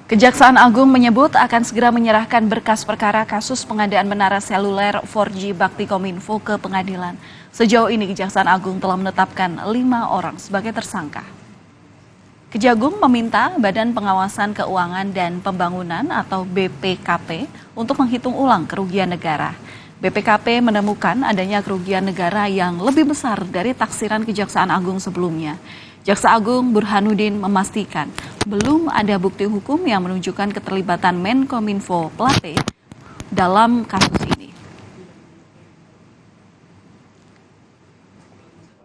Kejaksaan Agung menyebut akan segera menyerahkan berkas perkara kasus pengadaan menara seluler 4G Baktikominfo ke pengadilan. Sejauh ini Kejaksaan Agung telah menetapkan 5 orang sebagai tersangka. Kejagung meminta Badan Pengawasan Keuangan dan Pembangunan atau BPKP untuk menghitung ulang kerugian negara. BPKP menemukan adanya kerugian negara yang lebih besar dari taksiran Kejaksaan Agung sebelumnya. Jaksa Agung Burhanuddin memastikan belum ada bukti hukum yang menunjukkan keterlibatan Menkominfo Plate dalam kasus ini.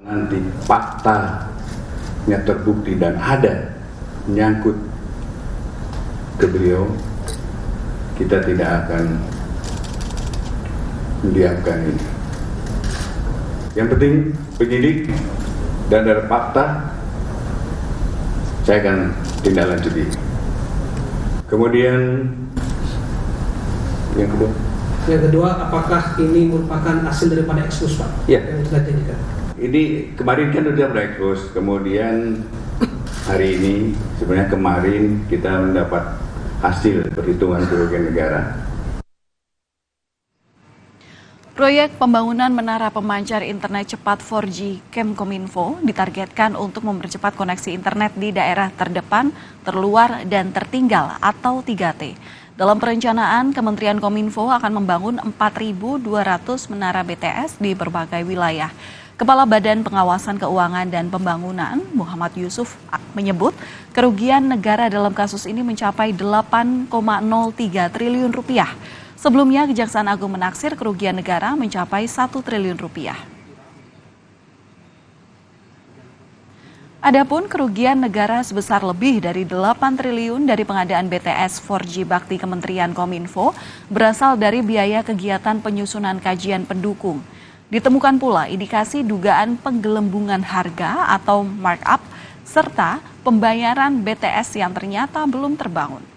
Nanti faktanya terbukti dan ada menyangkut ke beliau, kita tidak akan mendiamkan ini. Yang penting penyidik dan ada fakta, saya akan tindak lanjuti. Kemudian yang kedua. Yang kedua, apakah ini merupakan hasil daripada ekspos, Pak? Ya. Yang sudah dijadikan. Ini kemarin kan sudah berekspos, kemudian hari ini, sebenarnya kemarin kita mendapat hasil perhitungan kerugian negara. Proyek pembangunan menara pemancar internet cepat 4G Kemkominfo ditargetkan untuk mempercepat koneksi internet di daerah terdepan, terluar, dan tertinggal atau 3T. Dalam perencanaan, Kementerian Kominfo akan membangun 4.200 menara BTS di berbagai wilayah. Kepala Badan Pengawasan Keuangan dan Pembangunan, Muhammad Yusuf, menyebut kerugian negara dalam kasus ini mencapai 8,03 triliun rupiah. Sebelumnya, Kejaksaan Agung menaksir kerugian negara mencapai 1 triliun rupiah. Adapun kerugian negara sebesar lebih dari 8 triliun dari pengadaan BTS 4G Bakti Kementerian Kominfo berasal dari biaya kegiatan penyusunan kajian pendukung. Ditemukan pula indikasi dugaan penggelembungan harga atau markup serta pembayaran BTS yang ternyata belum terbangun.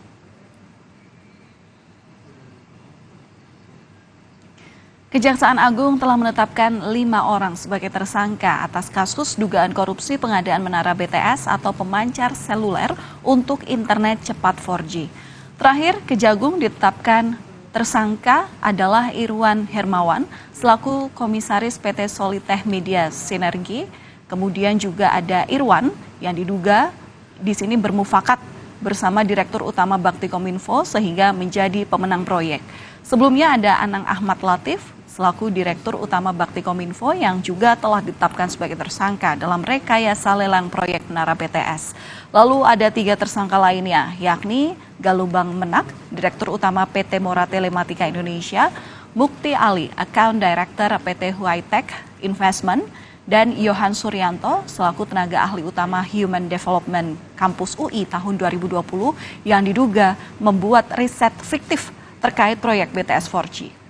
Kejaksaan Agung telah menetapkan 5 orang sebagai tersangka atas kasus dugaan korupsi pengadaan menara BTS atau pemancar seluler untuk internet cepat 4G. Terakhir, Kejagung ditetapkan tersangka adalah Irwan Hermawan selaku Komisaris PT Solitech Media Sinergi. Kemudian juga ada Irwan yang diduga di sini bermufakat bersama Direktur Utama Baktikominfo sehingga menjadi pemenang proyek. Sebelumnya ada Anang Ahmad Latif selaku Direktur Utama Baktikominfo yang juga telah ditetapkan sebagai tersangka dalam rekayasa lelang proyek menara BTS. Lalu ada 3 tersangka lainnya, yakni Galubang Menak, Direktur Utama PT Mora Telematika Indonesia, Mukti Ali, Account Director PT Huaitech Investment, dan Yohan Suryanto selaku tenaga ahli utama Human Development Kampus UI tahun 2020 yang diduga membuat riset fiktif terkait proyek BTS 4G.